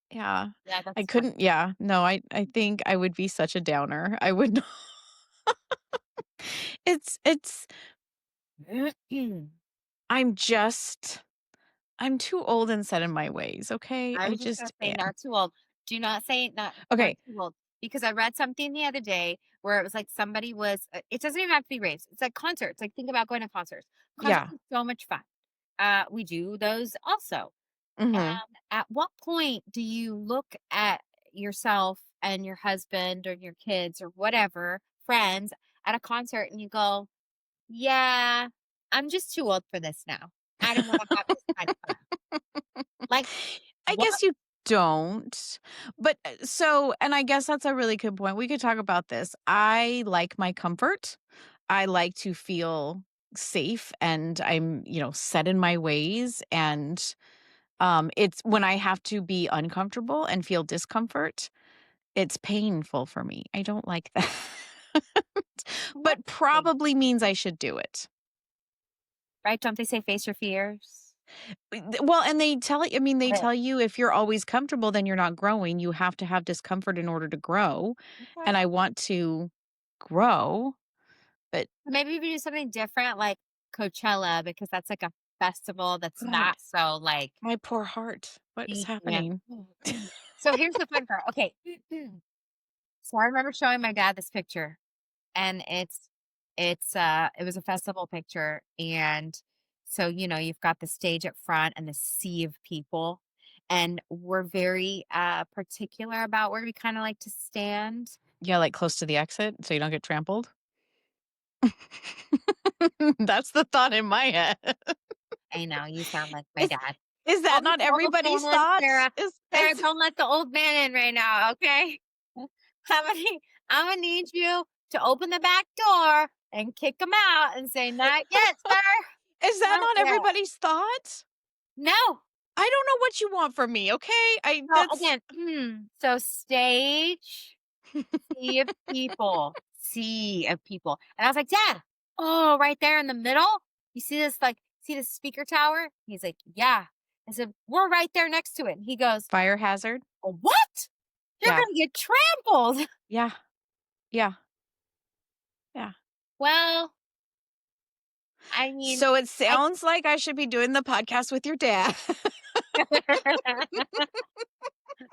[SPEAKER 2] Yeah.
[SPEAKER 1] Yeah,
[SPEAKER 2] I
[SPEAKER 1] that's fun.
[SPEAKER 2] couldn't yeah. No, I think I would be such a downer. I would not it's I'm just I'm too old and set in my ways, okay?
[SPEAKER 1] I
[SPEAKER 2] I
[SPEAKER 1] was just gonna
[SPEAKER 2] just
[SPEAKER 1] say
[SPEAKER 2] am.
[SPEAKER 1] not too old. Do not say not
[SPEAKER 2] Okay.
[SPEAKER 1] too old because I read something the other day where it was like somebody was. It doesn't even have to be raves. It's like concerts. Like think about going to concerts. Concerts
[SPEAKER 2] Yeah.
[SPEAKER 1] are so much fun. We do those also.
[SPEAKER 2] Mhm.
[SPEAKER 1] And at what point do you look at yourself and your husband or your kids or whatever friends at a concert and you go, "Yeah, I'm just too old for this now. I don't want to have this kind of fun." Like
[SPEAKER 2] I
[SPEAKER 1] what?
[SPEAKER 2] guess you don't. But so and I guess that's a really good point. We could talk about this. I like my comfort. I like to feel safe and I'm set in my ways and it's when I have to be uncomfortable and feel discomfort, it's painful for me. I don't like that.
[SPEAKER 1] What?
[SPEAKER 2] But probably means I should do it.
[SPEAKER 1] Right? Don't they say face your fears?
[SPEAKER 2] Well, and they
[SPEAKER 1] Okay.
[SPEAKER 2] tell you if you're always comfortable, then you're not growing. You have to have discomfort in order to grow.
[SPEAKER 1] Okay.
[SPEAKER 2] And I want to grow, but
[SPEAKER 1] Maybe we do something different like Coachella because that's like a festival that's
[SPEAKER 2] God,
[SPEAKER 1] not so like
[SPEAKER 2] my poor heart. What is
[SPEAKER 1] yeah.
[SPEAKER 2] happening?
[SPEAKER 1] So here's the fun part. Okay. So I remember showing my dad this picture and it was a festival picture and so you've got the stage up front and the sea of people and we're very particular about where we kind of like to stand.
[SPEAKER 2] Yeah, like close to the exit so you don't get trampled. That's the thought in my head.
[SPEAKER 1] I know, you sound like my
[SPEAKER 2] Is
[SPEAKER 1] dad.
[SPEAKER 2] is that
[SPEAKER 1] Don't let
[SPEAKER 2] not
[SPEAKER 1] the old
[SPEAKER 2] everybody's
[SPEAKER 1] man in,
[SPEAKER 2] thought?
[SPEAKER 1] Sarah. Sarah, don't let the old man in right now, okay? I'm gonna I'm gonna need you to open the back door and kick him out and say, "Not yet, sir.
[SPEAKER 2] Is that
[SPEAKER 1] Not
[SPEAKER 2] not
[SPEAKER 1] yet."
[SPEAKER 2] everybody's thought?
[SPEAKER 1] No.
[SPEAKER 2] I don't know what you want from me, okay? I
[SPEAKER 1] So
[SPEAKER 2] that's
[SPEAKER 1] again, so stage, sea of people. And I was like, "Dad, oh, right there in the middle, you see this, like, see this speaker tower?" He's like, "Yeah." I said, "We're right there next to it." And he goes,
[SPEAKER 2] fire hazard?
[SPEAKER 1] "Oh, what? You're
[SPEAKER 2] Yeah.
[SPEAKER 1] gonna get trampled."
[SPEAKER 2] Yeah. Yeah. Yeah.
[SPEAKER 1] Well, I mean,
[SPEAKER 2] So it
[SPEAKER 1] I
[SPEAKER 2] sounds like I should be doing the podcast with your dad.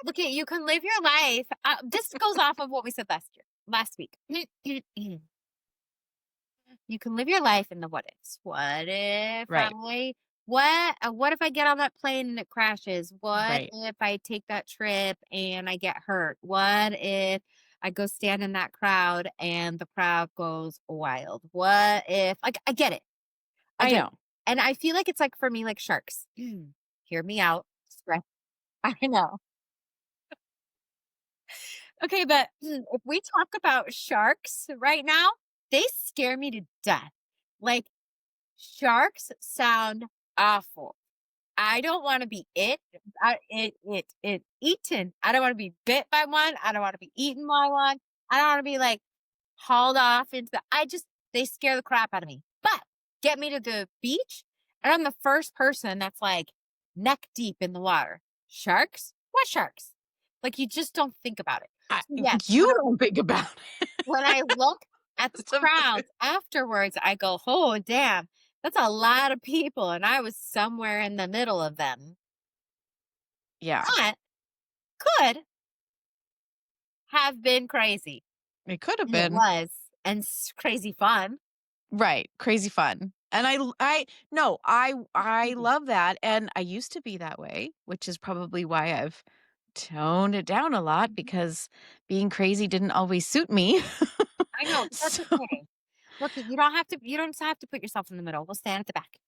[SPEAKER 1] look at you can live your life. This goes off of what we said last week. You can live your life in the what ifs. What if
[SPEAKER 2] Right.
[SPEAKER 1] what if I get on that plane and it crashes? What
[SPEAKER 2] Right.
[SPEAKER 1] if I take that trip and I get hurt? What if I go stand in that crowd and the crowd goes wild? What if, like, I get it. I
[SPEAKER 2] I
[SPEAKER 1] get it.
[SPEAKER 2] know.
[SPEAKER 1] And I feel like it's like for me like sharks. Hear me out. I know. Okay, but if we talk about sharks right now, they scare me to death. Like, sharks sound awful. I don't want to be eaten. I don't want to be bit by one. I don't want to be eaten by one. I don't want to be like hauled off into they scare the crap out of me. But get me to the beach, and I'm the first person that's like neck deep in the water. Sharks? What sharks? Like, you just don't think about it.
[SPEAKER 2] I
[SPEAKER 1] So yes,
[SPEAKER 2] you don't think about
[SPEAKER 1] when I look at the
[SPEAKER 2] it.
[SPEAKER 1] crowds afterwards, I go, "Oh, damn, that's a lot of people," and I was somewhere in the middle of them.
[SPEAKER 2] Yeah,
[SPEAKER 1] That could have been crazy,
[SPEAKER 2] it could have
[SPEAKER 1] and it
[SPEAKER 2] been.
[SPEAKER 1] was, and crazy fun.
[SPEAKER 2] Right, crazy fun. And I no, I
[SPEAKER 1] Mhm.
[SPEAKER 2] love that, and I used to be that way, which is probably why I've toned it down a lot
[SPEAKER 1] Mhm.
[SPEAKER 2] because being crazy didn't always suit me.
[SPEAKER 1] I know, but that's
[SPEAKER 2] So
[SPEAKER 1] okay. Look, you don't have to put yourself in the middle. We'll stand at the back.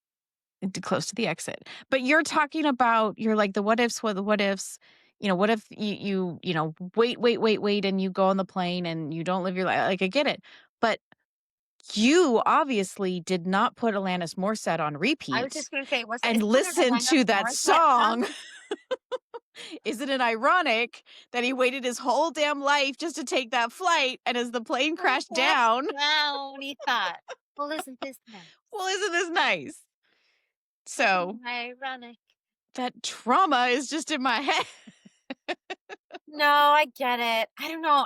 [SPEAKER 2] close to the exit. But you're talking about you're like the what ifs, what the what ifs. What if you wait, and you go on the plane and you don't live your life? Like I get it, but you obviously did not put Alanis Morissette on
[SPEAKER 1] I was
[SPEAKER 2] repeat
[SPEAKER 1] just gonna say,
[SPEAKER 2] and
[SPEAKER 1] is that an
[SPEAKER 2] listen
[SPEAKER 1] Alanis
[SPEAKER 2] to that
[SPEAKER 1] Morissette song?
[SPEAKER 2] song. Isn't it ironic that he waited his whole damn life just to take that flight, and as the plane
[SPEAKER 1] When
[SPEAKER 2] crashed
[SPEAKER 1] crashed
[SPEAKER 2] down,
[SPEAKER 1] down, he thought, "Well, isn't this nice?
[SPEAKER 2] well, isn't this nice? So,
[SPEAKER 1] Isn't ironic?"
[SPEAKER 2] that trauma is just in my head.
[SPEAKER 1] No, I get it. I don't know.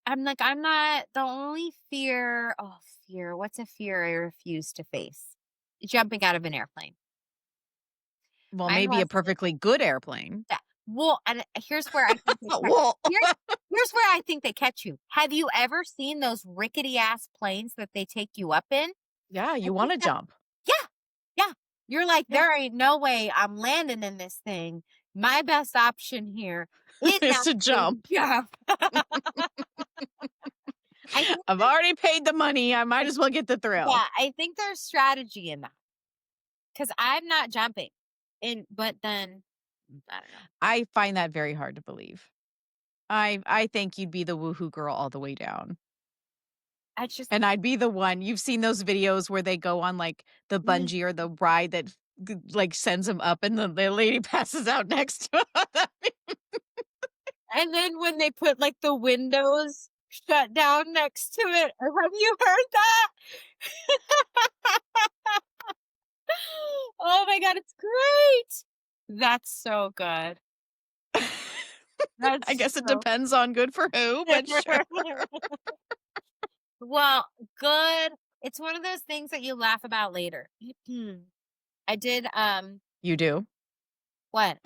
[SPEAKER 1] I'm like, I'm not the only fear. What's a fear I refuse to face? Jumping out of an airplane.
[SPEAKER 2] Well,
[SPEAKER 1] My
[SPEAKER 2] maybe a
[SPEAKER 1] husband,
[SPEAKER 2] perfectly good airplane.
[SPEAKER 1] yeah. Well, and here's where I think they catch
[SPEAKER 2] Well,
[SPEAKER 1] here's here's where I think they catch you. Have you ever seen those rickety ass planes that they take you up in?
[SPEAKER 2] yeah,
[SPEAKER 1] I
[SPEAKER 2] you
[SPEAKER 1] think
[SPEAKER 2] wanna
[SPEAKER 1] that
[SPEAKER 2] jump.
[SPEAKER 1] yeah, yeah. You're like,
[SPEAKER 2] Yeah.
[SPEAKER 1] there ain't no way I'm landing in this thing. My best option here is
[SPEAKER 2] Is to
[SPEAKER 1] actually
[SPEAKER 2] jump.
[SPEAKER 1] jump. I think
[SPEAKER 2] I've already paid the money, I might
[SPEAKER 1] I
[SPEAKER 2] as well get the thrill.
[SPEAKER 1] Yeah, I think there's strategy in that because 'cause I'm not jumping. But then I don't know.
[SPEAKER 2] I find that very hard to believe. I think you'd be the woohoo girl all the way down.
[SPEAKER 1] I just
[SPEAKER 2] And I'd be the one you've seen those videos where they go on, like, the
[SPEAKER 1] mm.
[SPEAKER 2] bungee or the ride that like, sends them up and the lady passes out next to him.
[SPEAKER 1] And then when they put, like, the windows shut down next to it, have you heard that? Oh my god, it's great. That's so good.
[SPEAKER 2] I
[SPEAKER 1] That's
[SPEAKER 2] guess it
[SPEAKER 1] so
[SPEAKER 2] depends on good for who, but sure.
[SPEAKER 1] Well, good. It's one of those things that you laugh about later. I did,
[SPEAKER 2] You do?
[SPEAKER 1] what?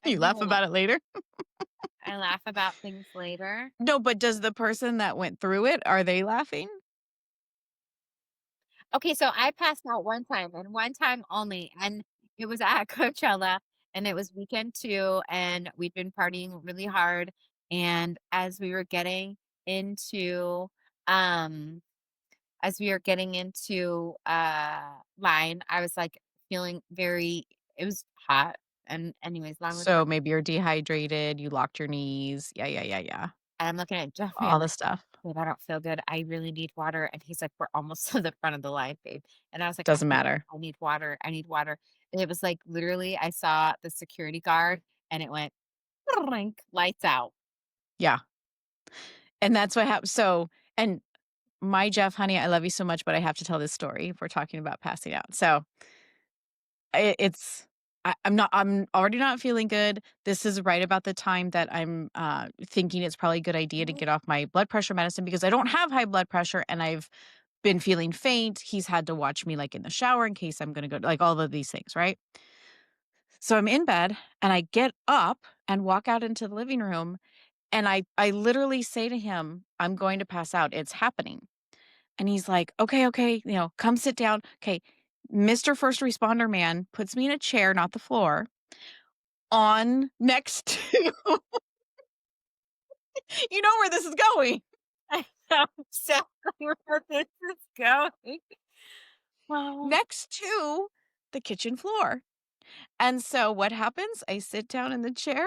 [SPEAKER 1] I
[SPEAKER 2] You
[SPEAKER 1] do
[SPEAKER 2] laugh
[SPEAKER 1] a lot.
[SPEAKER 2] about it later?
[SPEAKER 1] I laugh about things later.
[SPEAKER 2] No, but does the person that went through it, are they laughing?
[SPEAKER 1] Okay, so I passed out one time and one time only, and it was at Coachella, and it was weekend 2, and we'd been partying really hard, and as we were getting into, um, as we were getting into line, I was like feeling very, it was hot. And anyways, long was
[SPEAKER 2] So maybe you're dehydrated, you locked your knees. Yeah, yeah, yeah, yeah.
[SPEAKER 1] and I'm looking at Jeffrey.
[SPEAKER 2] All
[SPEAKER 1] I'm
[SPEAKER 2] the
[SPEAKER 1] like,
[SPEAKER 2] stuff.
[SPEAKER 1] babe, I don't feel good. I really need water. And he's like, we're almost to the front of the line, babe. And I was like,
[SPEAKER 2] Doesn't matter.
[SPEAKER 1] I need water. I need water. And it was like literally, I saw the security guard and it went blink, lights out.
[SPEAKER 2] Yeah. And that's what happened. So, and my Jeff, honey, I love you so much, but I have to tell this story if we're talking about passing out. So it's I'm already not feeling good. This is right about the time that I'm thinking it's probably a good idea to get off my blood pressure medicine because I don't have high blood pressure and I've been feeling faint. He's had to watch me like in the shower in case I'm going to go like all of these things, right? So I'm in bed and I get up and walk out into the living room and I literally say to him, "I'm going to pass out. It's happening." And he's like, "Okay, okay, come sit down." Okay. Mr. First Responder Man puts me in a chair, not the floor, on next to you know where this is going.
[SPEAKER 1] I know exactly where this is going. Well,
[SPEAKER 2] Next to the kitchen floor. And so what happens? I sit down in the chair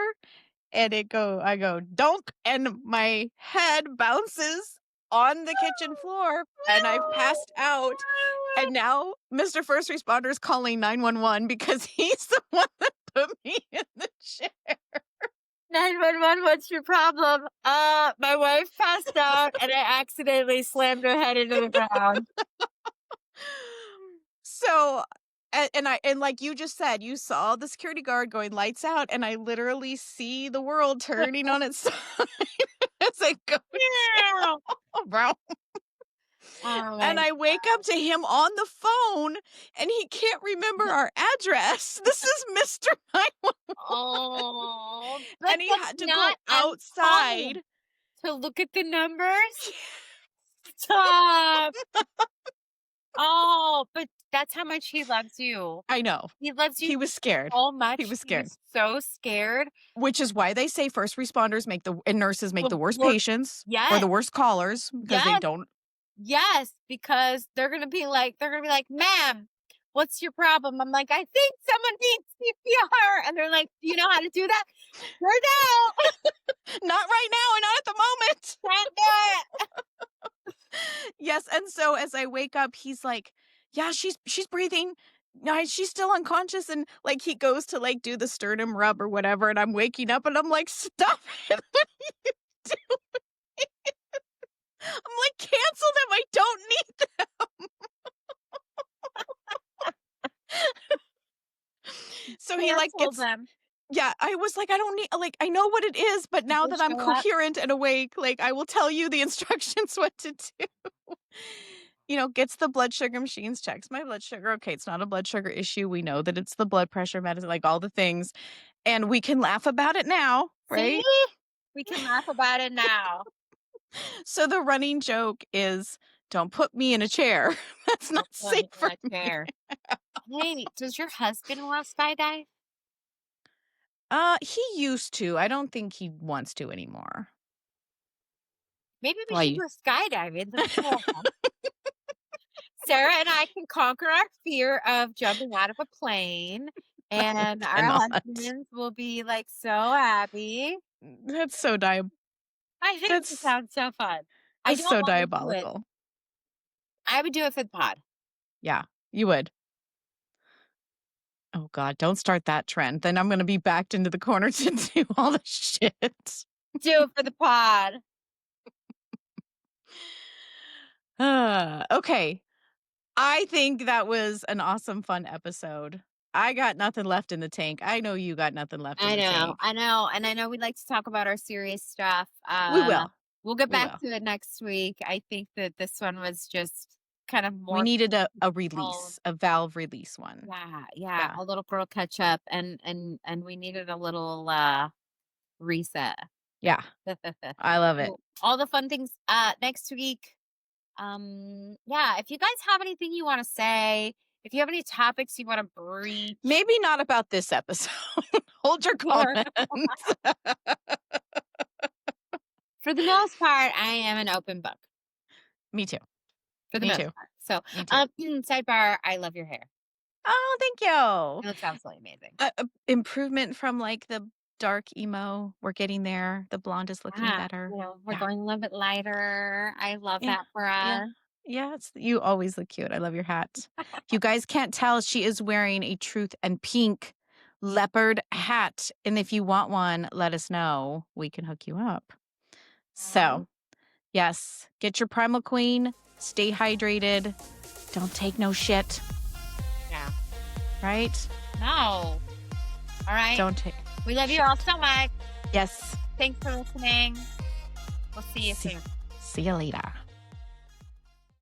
[SPEAKER 2] and I go, "Donk," and my head bounces on the kitchen floor and I've passed out. And now Mr. First Responder is calling 911 because he's the one that put me in the chair.
[SPEAKER 1] 911, what's your problem? My wife passed out and I accidentally slammed her head into the ground.
[SPEAKER 2] So, and like you just said, you saw the security guard going lights out, and I literally see the world turning on its side as I go
[SPEAKER 1] Yeah.
[SPEAKER 2] down.
[SPEAKER 1] Oh
[SPEAKER 2] And
[SPEAKER 1] my
[SPEAKER 2] I wake up to him on the phone, and he can't remember our address. This is Mr. 911,
[SPEAKER 1] Oh, but
[SPEAKER 2] and he
[SPEAKER 1] that's
[SPEAKER 2] had to go
[SPEAKER 1] not
[SPEAKER 2] outside.
[SPEAKER 1] uncommon to look at the numbers. Stop. Oh, but that's how much he loves you.
[SPEAKER 2] I know.
[SPEAKER 1] He loves you
[SPEAKER 2] He was scared.
[SPEAKER 1] so
[SPEAKER 2] He
[SPEAKER 1] much.
[SPEAKER 2] was
[SPEAKER 1] He
[SPEAKER 2] scared.
[SPEAKER 1] was so scared.
[SPEAKER 2] Which is why they say first responders make the and nurses make
[SPEAKER 1] The
[SPEAKER 2] the worst
[SPEAKER 1] wor-
[SPEAKER 2] patients or
[SPEAKER 1] Yes,
[SPEAKER 2] the worst callers because they
[SPEAKER 1] yes,
[SPEAKER 2] don't.
[SPEAKER 1] yes, because they're gonna be like, ma'am, what's your problem? I'm like, I think someone needs CPR. And they're like, do you know how to do that? Sure do.
[SPEAKER 2] Not right now and not at the moment.
[SPEAKER 1] Can't do it.
[SPEAKER 2] Yes, and so as I wake up, he's like, "Yeah, she's breathing. No, she's still unconscious." And like he goes to like do the sternum rub or whatever, and I'm waking up and I'm like, "Stop it." I'm like, "Cancel them. I don't need them." So he like
[SPEAKER 1] Cancel
[SPEAKER 2] gets
[SPEAKER 1] them.
[SPEAKER 2] yeah, I was like, "I don't need like I know what it is, but now
[SPEAKER 1] They
[SPEAKER 2] that I'm
[SPEAKER 1] show up.
[SPEAKER 2] coherent and awake, like I will tell you the instructions what to do." Gets the blood sugar machines, checks my blood sugar. Okay, it's not a blood sugar issue. We know that it's the blood pressure medicine, like all the things. And we can laugh about it now,
[SPEAKER 1] See?
[SPEAKER 2] right?
[SPEAKER 1] We can laugh about it now.
[SPEAKER 2] So the running joke is don't put me in a chair. That's not
[SPEAKER 1] Don't put
[SPEAKER 2] safe
[SPEAKER 1] me in
[SPEAKER 2] for
[SPEAKER 1] a
[SPEAKER 2] me.
[SPEAKER 1] chair. Hey, does your husband want to skydive?
[SPEAKER 2] He used to. I don't think he wants to anymore.
[SPEAKER 1] Maybe we should
[SPEAKER 2] Why?
[SPEAKER 1] go skydiving. The two of us. Sarah and I can conquer our fear of jumping out of a plane, and our
[SPEAKER 2] Cannot.
[SPEAKER 1] husbands will be like so happy.
[SPEAKER 2] That's so dia
[SPEAKER 1] I think it
[SPEAKER 2] that's
[SPEAKER 1] sounds so fun. I
[SPEAKER 2] that's
[SPEAKER 1] don't
[SPEAKER 2] so
[SPEAKER 1] want to do it.
[SPEAKER 2] diabolical.
[SPEAKER 1] I would do it for the pod.
[SPEAKER 2] Yeah, you would. Oh god, don't start that trend. Then I'm gonna be backed into the corner to do all the shit.
[SPEAKER 1] Do it for the pod.
[SPEAKER 2] Okay. I think that was an awesome, fun episode. I got nothing left in the tank. I know you got nothing left in
[SPEAKER 1] I
[SPEAKER 2] the
[SPEAKER 1] know,
[SPEAKER 2] tank.
[SPEAKER 1] I know, and I know we like to talk about our serious stuff.
[SPEAKER 2] We will.
[SPEAKER 1] We'll get
[SPEAKER 2] We
[SPEAKER 1] back
[SPEAKER 2] will.
[SPEAKER 1] to it next week. I think that this one was just kind of
[SPEAKER 2] We
[SPEAKER 1] more
[SPEAKER 2] needed a
[SPEAKER 1] personal.
[SPEAKER 2] release, a valve release one.
[SPEAKER 1] Yeah, yeah,
[SPEAKER 2] Yeah.
[SPEAKER 1] a little girl catch up, and we needed a little reset.
[SPEAKER 2] Yeah. I love it.
[SPEAKER 1] So, all the fun things next week. Yeah, if you guys have anything you want to say, if you have any topics you want to breach,
[SPEAKER 2] Maybe not about this episode. Hold your
[SPEAKER 1] or
[SPEAKER 2] comments.
[SPEAKER 1] for the most part, I am an open book.
[SPEAKER 2] Me too.
[SPEAKER 1] for the
[SPEAKER 2] Me
[SPEAKER 1] most
[SPEAKER 2] too.
[SPEAKER 1] part. So,
[SPEAKER 2] Me too.
[SPEAKER 1] sidebar, I love your hair.
[SPEAKER 2] Oh, thank you.
[SPEAKER 1] It looks absolutely amazing.
[SPEAKER 2] Improvement from like the dark emo. We're getting there. The blonde is looking
[SPEAKER 1] Yeah,
[SPEAKER 2] better.
[SPEAKER 1] we're
[SPEAKER 2] Yeah.
[SPEAKER 1] going a little bit lighter. I love
[SPEAKER 2] Yeah.
[SPEAKER 1] that for
[SPEAKER 2] Yeah.
[SPEAKER 1] us.
[SPEAKER 2] Yeah. You always look cute. I love your hat. If you guys can't tell, she is wearing a Truth and Pink leopard hat. And if you want one, let us know. We can hook you up. So, yes, get your Primal Queen. Stay hydrated. Don't take no shit.
[SPEAKER 1] Yeah.
[SPEAKER 2] Right?
[SPEAKER 1] No. All right.
[SPEAKER 2] Don't take.
[SPEAKER 1] We love you all so much.
[SPEAKER 2] Yes.
[SPEAKER 1] Thanks for listening. We'll see you soon.
[SPEAKER 2] See you later.